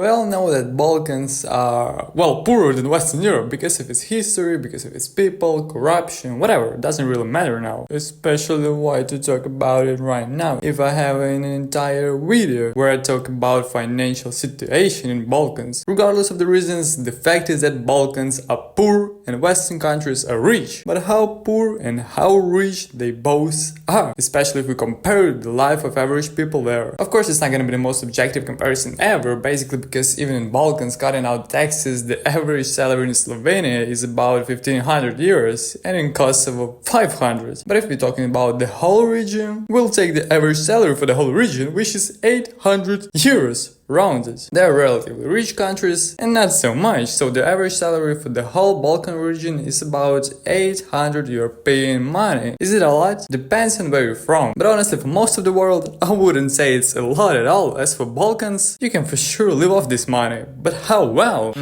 We all know that Balkans are, well, poorer than Western Europe because of its history, because of its people, corruption, whatever. It doesn't really matter now. Especially why to talk about it right now. If I have an entire video where I talk about financial situation in Balkans. Regardless of the reasons, the fact is that Balkans are poor and Western countries are rich. But how poor and how rich they both are. Especially if we compare the life of average people there. Of course, it's not gonna be the most objective comparison ever, basically because even in Balkans, cutting out taxes, the average salary in Slovenia is about 1500 euros and in Kosovo 500. But if we're talking about the whole region, we'll take the average salary for the whole region, which is 800 euros. Rounded. They are relatively rich countries and not so much, so the average salary for the whole Balkan region is about 800 European money. Is it a lot? Depends on where you're from, but honestly for most of the world I wouldn't say it's a lot at all. As for Balkans, you can for sure live off this money, but how well?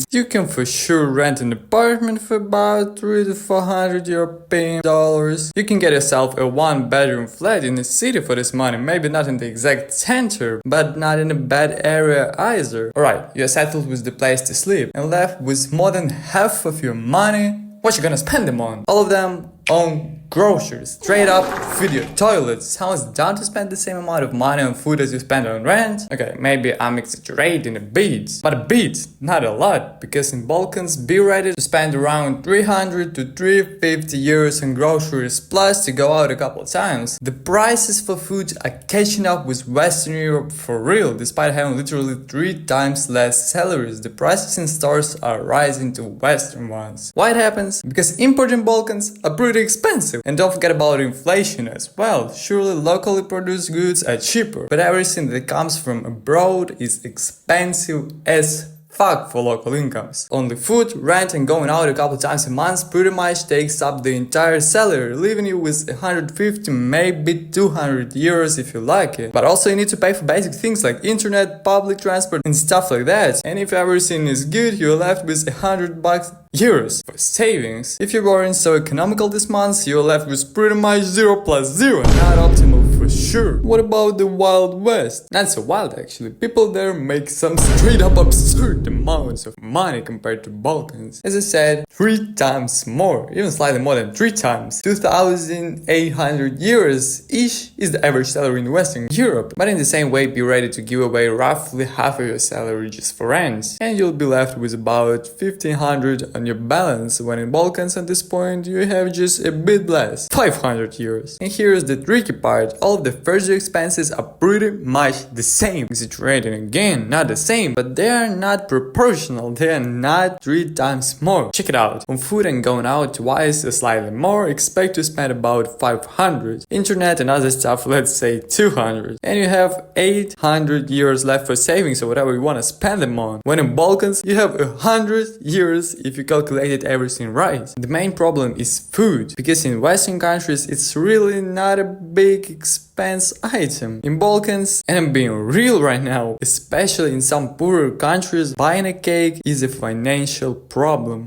You can for sure rent an apartment for about 300 to 400 European dollars. You can get yourself a one-bedroom flat in the city for this money, maybe not in the exact center, but not in a bad area either. Alright, you're settled with the place to sleep and left with more than half of your money. What you gonna spend them on? All of them on groceries. Straight up, feed your toilet. Sounds dumb to spend the same amount of money on food as you spend on rent. Okay, maybe I'm exaggerating a bit, but a bit, not a lot, because in Balkans, be ready to spend around 300 to 350 euros on groceries, plus to go out a couple of times. The prices for food are catching up with Western Europe for real, despite having literally 3 times less salaries. The prices in stores are rising to Western ones. Why it happens? Because imports in Balkans are pretty expensive. And don't forget about inflation as well. Surely locally produced goods are cheaper, but everything that comes from abroad is expensive as fuck for local incomes. Only food, rent and going out a couple times a month pretty much takes up the entire salary, leaving you with 150, maybe 200 euros if you like it. But also you need to pay for basic things like internet, public transport and stuff like that. And if everything is good, you're left with 100 bucks euros for savings. If you weren't so economical this month, you're left with pretty much 0 plus 0. Not optimal for sure. What about the Wild West? Not so wild actually. People there make some straight up absurd amounts of money compared to Balkans. As I said, 3 times more, even slightly more than 3 times. 2,800 euros each is the average salary in Western Europe. But in the same way, be ready to give away roughly half of your salary just for rent. And you'll be left with about 1,500 on your balance, when in Balkans at this point you have just a bit less, 500 euros. And here's the tricky part, all of the further expenses are pretty much the same. Exaggerating again, not the same, but they are not proportional, they are not 3 times more. Check it out, on food and going out twice or slightly more, expect to spend about 500. Internet and other stuff, let's say 200. And you have 800 euros left for savings or whatever you want to spend them on. When in Balkans, you have 100 euros if you calculated everything right. The main problem is food, because in Western countries it's really not a big expense item. In Balkans, and I'm being real right now, especially in some poorer countries, buying a cake is a financial problem.